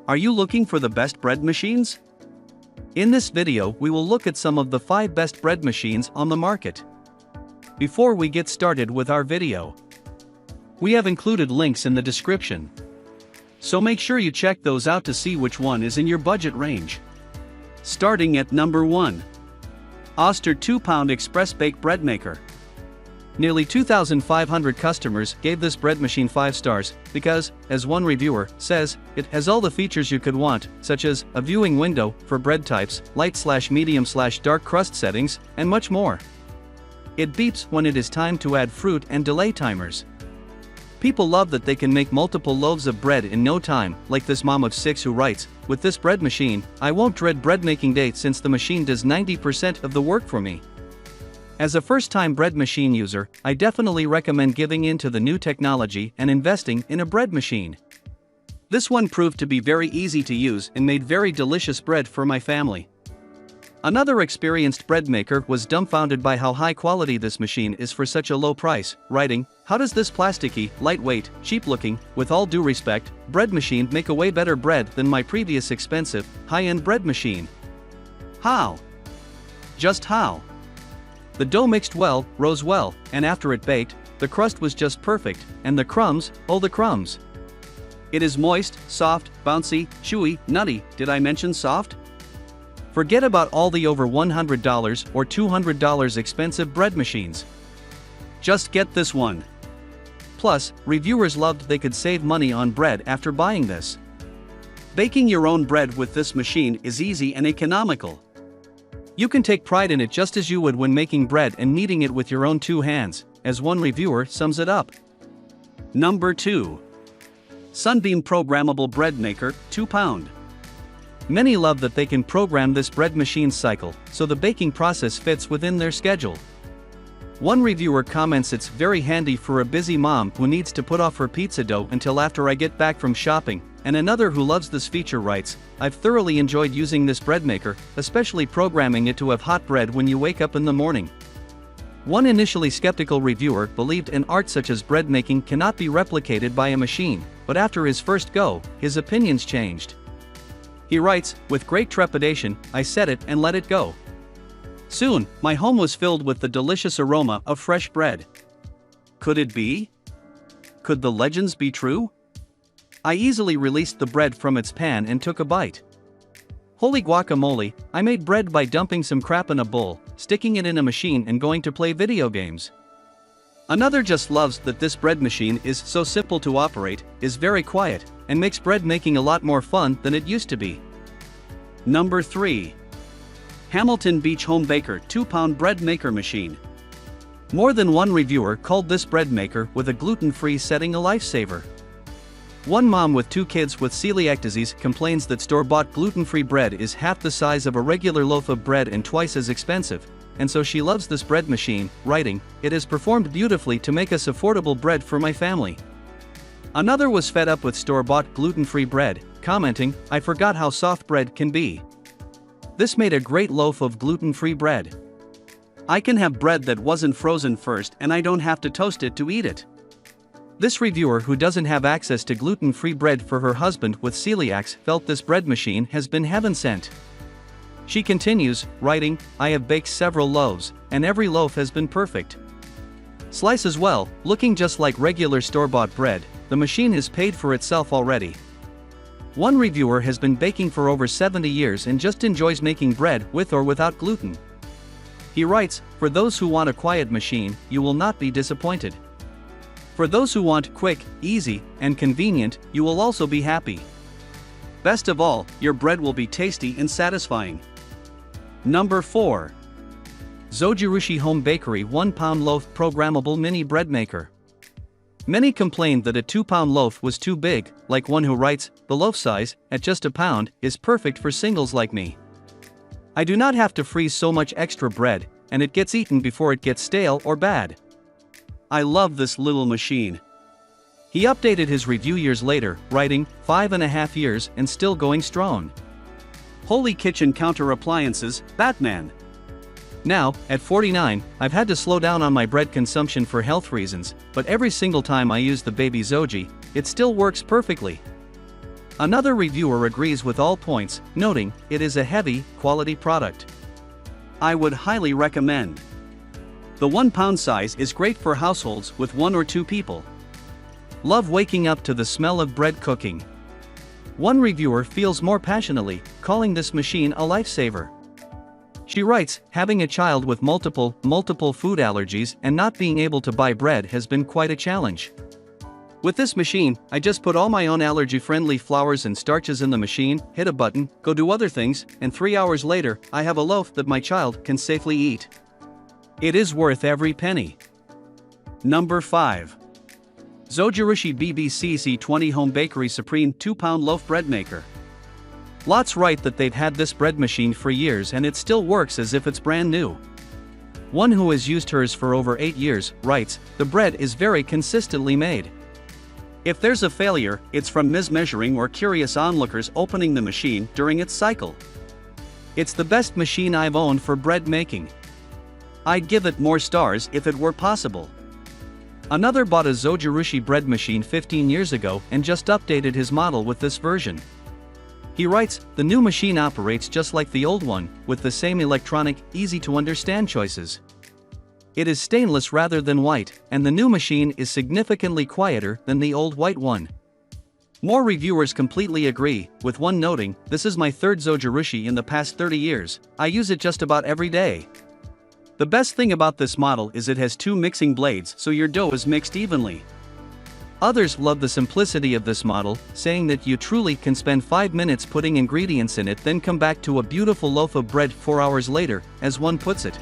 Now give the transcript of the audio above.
Are you looking for the best bread machines? In this video, we will look at some of the 5 best bread machines on the market. Before we get started with our video, we have included links in the description. So make sure you check those out to see which one is in your budget range. Starting at number 1. Oster 2-pound Expressbake Breadmaker. Nearly 2,500 customers gave this bread machine 5 stars because, as one reviewer says, it has all the features you could want, such as a viewing window for bread types, light/medium/dark crust settings, and much more. It beeps when it is time to add fruit and delay timers. People love that they can make multiple loaves of bread in no time, like this mom of 6 who writes, "With this bread machine, I won't dread bread making day since the machine does 90% of the work for me." As a first-time bread machine user, I definitely recommend giving in to the new technology and investing in a bread machine. This one proved to be very easy to use and made very delicious bread for my family. Another experienced bread maker was dumbfounded by how high quality this machine is for such a low price, writing, "How does this plasticky, lightweight, cheap-looking, with all due respect, bread machine make a way better bread than my previous expensive, high-end bread machine? How? Just how? The dough mixed well, rose well, and after it baked, the crust was just perfect, and the crumbs, oh the crumbs. It is moist, soft, bouncy, chewy, nutty. Did I mention soft? Forget about all the over $100 or $200 expensive bread machines. Just get this one. Plus, reviewers loved they could save money on bread after buying this. Baking your own bread with this machine is easy and economical. You can take pride in it just as you would when making bread and kneading it with your own 2 hands, as one reviewer sums it up. Number 2. Sunbeam Programmable Breadmaker, 2-pound. Many love that they can program this bread machine's cycle, so the baking process fits within their schedule. One reviewer comments it's very handy for a busy mom who needs to put off her pizza dough until after I get back from shopping, and another who loves this feature writes, "I've thoroughly enjoyed using this bread maker, especially programming it to have hot bread when you wake up in the morning." One initially skeptical reviewer believed an art such as bread making cannot be replicated by a machine, but after his first go, his opinions changed. He writes, "With great trepidation, I set it and let it go. Soon, my home was filled with the delicious aroma of fresh bread. Could it be? Could the legends be true? I easily released the bread from its pan and took a bite. Holy guacamole, I made bread by dumping some crap in a bowl, sticking it in a machine and going to play video games." Another just loves that this bread machine is so simple to operate, is very quiet, and makes bread making a lot more fun than it used to be. Number 3. Hamilton Beach HomeBaker 2-pound Bread Maker Machine. More than one reviewer called this bread maker with a gluten-free setting a lifesaver. One mom with 2 kids with celiac disease complains that store-bought gluten-free bread is half the size of a regular loaf of bread and twice as expensive, and so she loves this bread machine, writing, "It has performed beautifully to make us affordable bread for my family." Another was fed up with store-bought gluten-free bread, commenting, "I forgot how soft bread can be. This made a great loaf of gluten-free bread. I can have bread that wasn't frozen first and I don't have to toast it to eat it." This reviewer who doesn't have access to gluten-free bread for her husband with celiacs felt this bread machine has been heaven sent. She continues, writing, "I have baked several loaves, and every loaf has been perfect. Slices well, looking just like regular store-bought bread, the machine has paid for itself already." One reviewer has been baking for over 70 years and just enjoys making bread with or without gluten. He writes, "For those who want a quiet machine, you will not be disappointed. For those who want quick, easy, and convenient, you will also be happy. Best of all, your bread will be tasty and satisfying." Number 4. Zojirushi Home Bakery 1-pound Loaf Programmable Mini Bread Maker. Many complained that a 2-pound loaf was too big, like one who writes, "The loaf size, at just a pound, is perfect for singles like me. I do not have to freeze so much extra bread, and it gets eaten before it gets stale or bad. I love this little machine." He updated his review years later, writing, 5.5 years and still going strong. Holy kitchen counter appliances, Batman. Now, at 49, I've had to slow down on my bread consumption for health reasons, but every single time I use the baby Zoji, it still works perfectly. Another reviewer agrees with all points, noting it is a heavy, quality product. I would highly recommend. The 1-pound size is great for households with 1 or 2 people. Love waking up to the smell of bread cooking. One reviewer feels more passionately, calling this machine a lifesaver. She writes, having a child with multiple food allergies and not being able to buy bread has been quite a challenge. With this machine, I just put all my own allergy-friendly flours and starches in the machine, hit a button, go do other things, and 3 hours later, I have a loaf that my child can safely eat. It is worth every penny. Number 5. Zojirushi BBCC20 Home Bakery Supreme 2-pound Loaf Bread Maker. Lots write that they've had this bread machine for years and it still works as if it's brand new. One who has used hers for over 8 years writes, the bread is very consistently made. If there's a failure, it's from mismeasuring or curious onlookers opening the machine during its cycle. It's the best machine I've owned for bread making. I'd give it more stars if it were possible. Another bought a Zojirushi bread machine 15 years ago and just updated his model with this version. He writes, the new machine operates just like the old one, with the same electronic, easy-to-understand choices. It is stainless rather than white, and the new machine is significantly quieter than the old white one. More reviewers completely agree, with one noting, this is my 3rd Zojirushi in the past 30 years, I use it just about every day. The best thing about this model is it has 2 mixing blades so your dough is mixed evenly. Others love the simplicity of this model, saying that you truly can spend 5 minutes putting ingredients in it then come back to a beautiful loaf of bread 4 hours later, as one puts it.